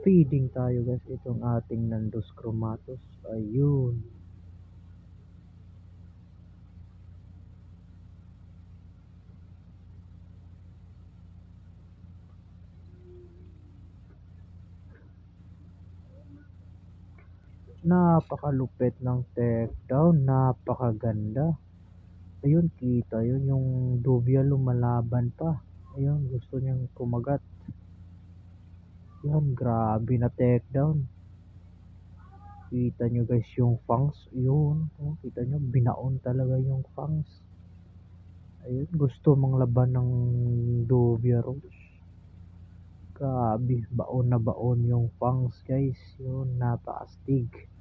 Feeding tayo guys, itong ating Nandus chromatus, ayun. Napakalupit ng takedown, napakaganda. Ayun, kita yun, yung dubya lumalaban pa. Ayun, gusto niyang kumagat. Yan, grabe na takedown. Kita nyo guys yung fangs, yun. Oh, kita nyo, binaon talaga yung fangs. Ayun, gusto mang laban ng dubya rose. Grabe, baon na baon yung fangs guys. Yun, napakastig.